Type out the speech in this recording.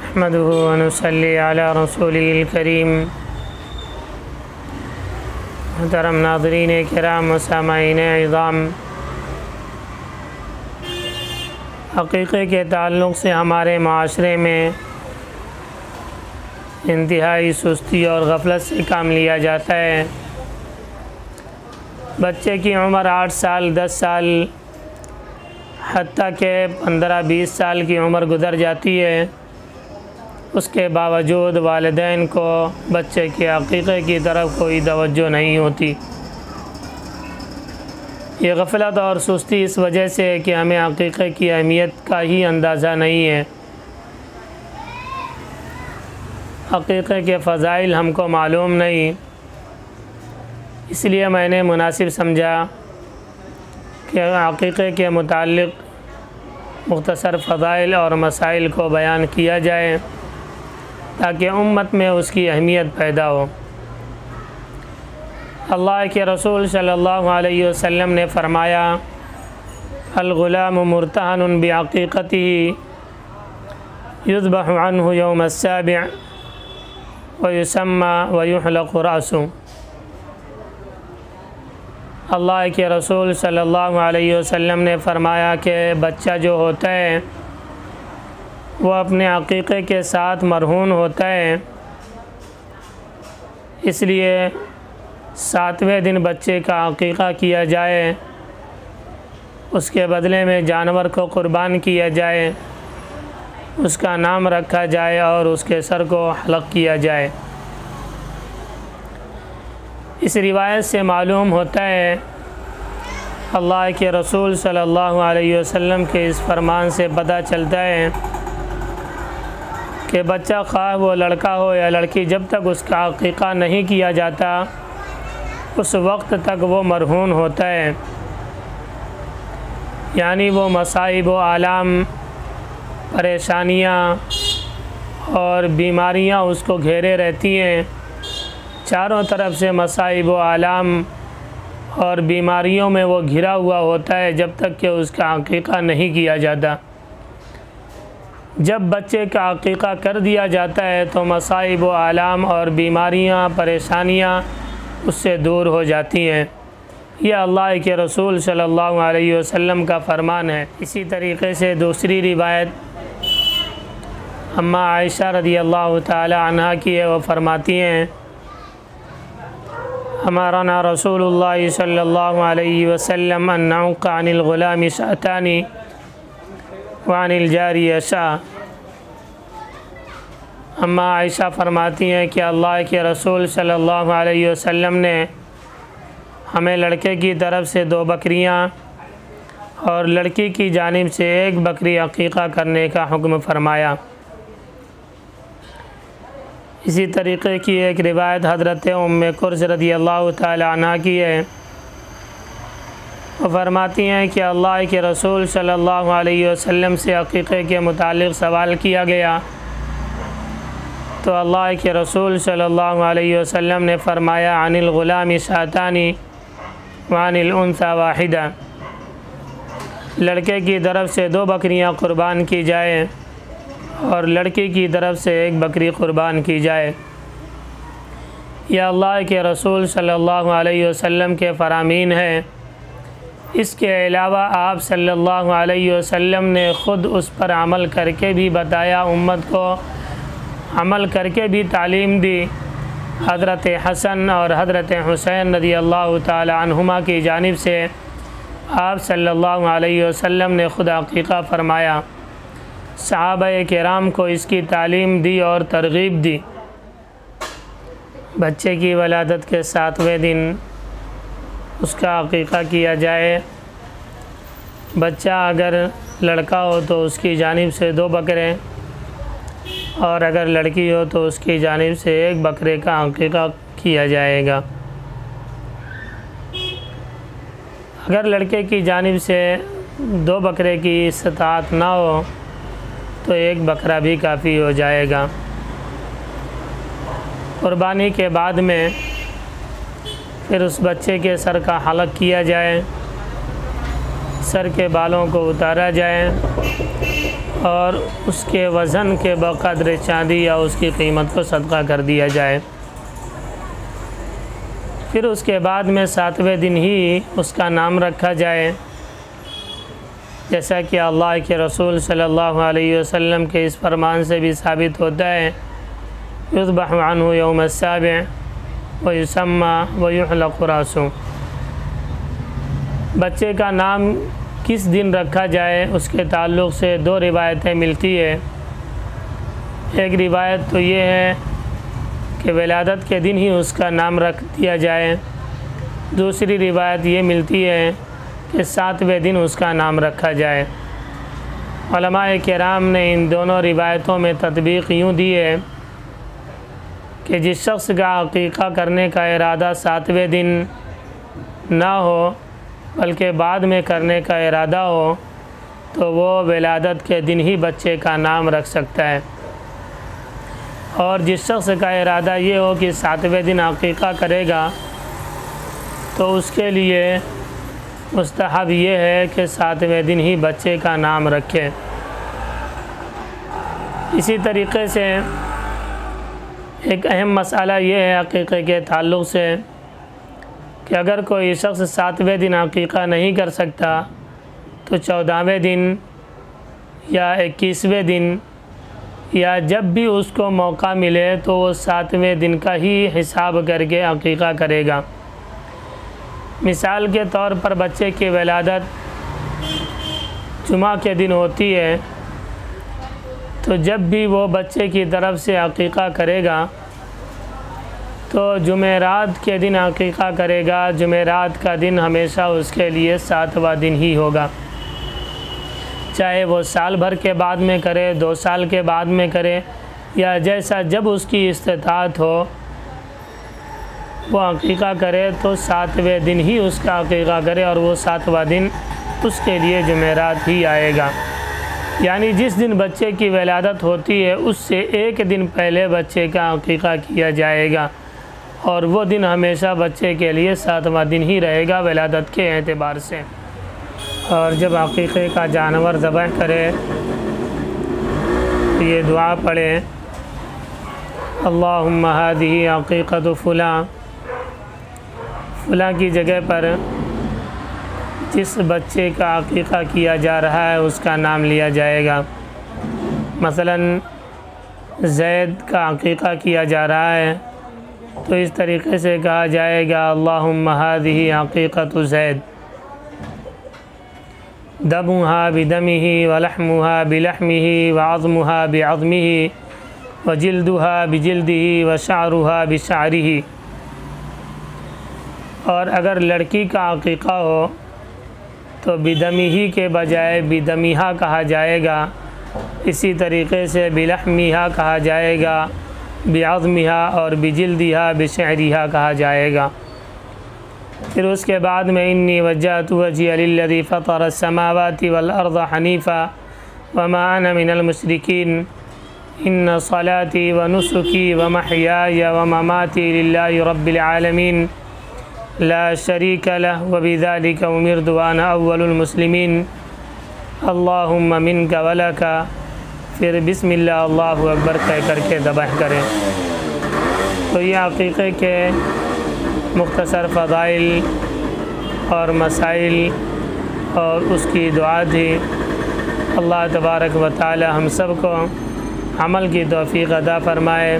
नहमदुहु व नुसल्ली अला रसूलिल करीम। मोहतरम नाज़रीन किराम व सामाईन इज़ाम, हक़ीक़े के ताल्लुक़ से हमारे माशरे में इंतहाई सुस्ती और गफलत से काम लिया जाता है। बच्चे की उम्र 8 साल 10 साल हत्ता के 15-20 साल की उम्र गुज़र जाती है, उसके बावजूद वालिदैन को बच्चे के अक़ीक़े की तरफ कोई तवज्जो नहीं होती। ये गफलत और सुस्ती इस वजह से है कि हमें अक़ीक़े की अहमियत का ही अंदाज़ा नहीं है। अक़ीक़े के फ़ज़ाइल हमको मालूम नहीं, इसलिए मैंने मुनासिब समझा कि अक़ीक़े के मुताल्लिक़ मुख्तसर फ़ज़ाइल और मसाइल को बयान किया जाए ताकि उम्मत में उसकी अहमियत पैदा हो। अल्लाह के रसूल सल्लल्लाहु अलैहि वसल्लम ने फ़रमाया, अल-गुलाम मुर्तहनुन बिअक़ीक़तिही युज़बहु अन्हु यौम अस्साबिअ व युसम्मा व युहलक़ु रअसुहु। अल्लाह के रसूल सल्लल्लाहु अलैहि वसल्लम ने फ़रमाया कि बच्चा जो होता है वो अपने अक़ीक़े के साथ मरहून होता है, इसलिए 7वें दिन बच्चे का अक़ीक़ा किया जाए, उसके बदले में जानवर को क़ुरबान किया जाए, उसका नाम रखा जाए और उसके सर को हलक़ किया जाए। इस रिवायत से मालूम होता है, अल्लाह के रसूल सल्लल्लाहु अलैहि वसल्लम के इस फरमान से पता चलता है कि बच्चा ख़्वाह वो लड़का हो या लड़की, जब तक उसका अक़ीक़ा नहीं किया जाता उस वक्त तक वो मरहून होता है, यानी वो मसाइब व आलाम, परेशानियाँ और बीमारियाँ उसको घेरे रहती हैं। चारों तरफ से मसाइब व आलाम और बीमारियों में वो घिरा हुआ होता है जब तक कि उसका अक़ीक़ा नहीं किया जाता। जब बच्चे का अक़ीक़ा कर दिया जाता है तो मसाइब व आलाम और बीमारियाँ, परेशानियाँ उससे दूर हो जाती हैं। यह अल्लाह के रसूल सल्लल्लाहु अलैहि वसल्लम का फ़रमान है। इसी तरीक़े से दूसरी रिवायत अम्मा आयशा रज़ियल्लाहु ताला अन्हा की है। वो फ़रमाती हैं, अमरना रसूलुल्लाह सल्लल्लाहु अलैहि वसल्लम अन नउक़ अनिल ग़ुलाम शातानी व अनिल जारिया शाह। अम्मा आयशा फ़रमाती हैं कि अल्लाह के रसूल सल्लल्लाहु अलैहि वसल्लम ने हमें लड़के की तरफ से 2 बकरियाँ और लड़की की जानिब से 1 बकरी अक़ीक़ा करने का हुक्म फ़रमाया। इसी तरीक़े की एक रिवायत हज़रत उम्मे कुर्ज़ रज़ियल्लाहु ताला अन्हा की है। वो फ़रमाती हैं कि अल्लाह के रसूल सल्लल्लाहु अलैहि वसल्लम से अक़ीक़े के मुतालिक़ सवाल किया गया तो अल्लाह के रसूल सल्लल्लाहु अलैहि वसल्लम ने फ़रमाया, अनिल ग़ुलाम शातानी व अनिल उन्सा वाहिदा। लड़के की तरफ से 2 बकरियाँ क़ुरबान की जाए और लड़की की तरफ से 1 बकरी क़ुरबान की जाए। यह अल्लाह के रसूल सल्लल्लाहु अलैहि वसल्लम के फ़रामीन हैं। इसके अलावा आप सल्लल्लाहु अलैहि वसल्लम ने ख़ुद उस पर अमल करके भी बताया, उम्मत को अमल करके भी तालीम दी। हज़रत हसन और हज़रत हुसैन रज़ियल्लाहु ताला अन्हुमा की जानिब से आप सल्लल्लाहु अलैहि वसल्लम ने ख़ुद अक़ीक़ा फ़रमाया। सहाबाए किराम को इसकी तालीम दी और तरग़ीब दी। बच्चे की वलादत के 7वें दिन उसका अक़ीक़ा किया जाए। बच्चा अगर लड़का हो तो उसकी जानिब से 2 बकरे और अगर लड़की हो तो उसकी जानिब से 1 बकरे का अक़ीक़ा किया जाएगा। अगर लड़के की जानिब से 2 बकरे की इस्तात ना हो तो 1 बकरा भी काफ़ी हो जाएगा। क़ुरबानी के बाद में फिर उस बच्चे के सर का हलक़ किया जाए, सर के बालों को उतारा जाए और उसके वज़न के बक़द्र चाँदी या उसकी कीमत को सदका कर दिया जाए। फिर उसके बाद में 7वें दिन ही उसका नाम रखा जाए, जैसा कि अल्लाह के रसूल सल्लल्लाहु अलैहि वसल्लम के इस फरमान से भी साबित होता है, युज़बहु अन्हु यौम अस्साबिअ व युसम्मा व युहलक़ु रासुहु। बच्चे का नाम किस दिन रखा जाए उसके ताल्लुक़ से 2 रिवायतें मिलती है। एक रिवायत तो ये है कि विलादत के दिन ही उसका नाम रख दिया जाए। दूसरी रिवायत ये मिलती है कि 7वें दिन उसका नाम रखा जाए। उलमाए किराम ने इन दोनों रिवायतों में तत्बीक़ यूँ दी है कि जिस शख्स का अक़ीक़ा करने का इरादा 7वें दिन ना हो बल्कि बाद में करने का इरादा हो तो वो विलादत के दिन ही बच्चे का नाम रख सकता है। और जिस शख्स का इरादा ये हो कि 7वें दिन अक़ीक़ा करेगा तो उसके लिए मुस्तहब ये है कि 7वें दिन ही बच्चे का नाम रखे। इसी तरीक़े से एक अहम मसाला ये है अक़ीक़े के ताल्लुक़ से कि अगर कोई शख्स 7वें दिन अक़ीक़ा नहीं कर सकता तो 14वें दिन या 21वें दिन या जब भी उसको मौका मिले तो वो 7वें दिन का ही हिसाब करके अक़ीक़ा करेगा। मिसाल के तौर पर बच्चे की विलादत जुमा के दिन होती है तो जब भी वो बच्चे की तरफ से अक़ीक़ा करेगा तो जुमेरात के दिन अक़ीक़ा करेगा। जुमेरात का दिन हमेशा उसके लिए 7वां दिन ही होगा, चाहे वो साल भर के बाद में करे, 2 साल के बाद में करे या जैसा जब उसकी इस्तिताअत हो वो अक़ीक़ा करे तो 7वें दिन ही उसका अक़ीक़ा करे और वो 7वां दिन उसके लिए जुमेरात ही आएगा। यानी जिस दिन बच्चे की विलादत होती है उससे 1 दिन पहले बच्चे का अक़ीक़ा किया जाएगा और वो दिन हमेशा बच्चे के लिए 7वां दिन ही रहेगा विलादत के एतबार से। और जब अक़ीक़े का जानवर ज़बह करे तो ये दुआ पढ़े, अल्लाहुम्मा हादिही अक़ीक़तु फ़ुलां, फ़ुलां की जगह पर जिस बच्चे का अक़ीक़ा किया जा रहा है उसका नाम लिया जाएगा। मसलन ज़ैद का अक़ीक़ा किया जा रहा है तो इस तरीक़े से कहा जाएगा, अल्लाहुम्मा हादिही अक़ीक़तु ज़ैद, दमुहा बिदमिही व लहमुहा बिलहमिही व अज़्मुहा बिअज़्मिही व जिल्दुहा बिजिल्दिही व शअरुहा बिशअरिही। और अगर लड़की का अक़ीक़ा हो तो बिदमिही के बजाय बिदमिहा कहा जाएगा। इसी तरीक़े से बिलहमिहा कहा जाएगा, बिअज़्मिहा और बिजिल्दिहा बिशअरिहा कहा जाएगा। फिर उसके बाद में इन्नी वज्जहतु वजहिया लिल्लज़ी फ़तरा अस्समावाति वल अर्ज़ हनीफ़ा व मा अना मिनल मुशरिकीन इन्न सलाती व नुसुकी व महयाया व ममाती लिल्लाहि रब्बिल आलमीन ला शरीका लहु व बिज़ालिका उमिरतु व अना अव्वलुल मुस्लिमीन अल्लाहुम्मा मिनका व लका। फिर बिस्मिल्लाह अल्लाहु अकबर कह करके ज़बह करें। तो ये अक़ीक़े के मुख्तसर फ़ज़ाइल और मसाइल और उसकी दुआ थी। अल्लाह तबारक व तआला हम सब को अमल की तौफ़ीक़ अता फ़रमाए।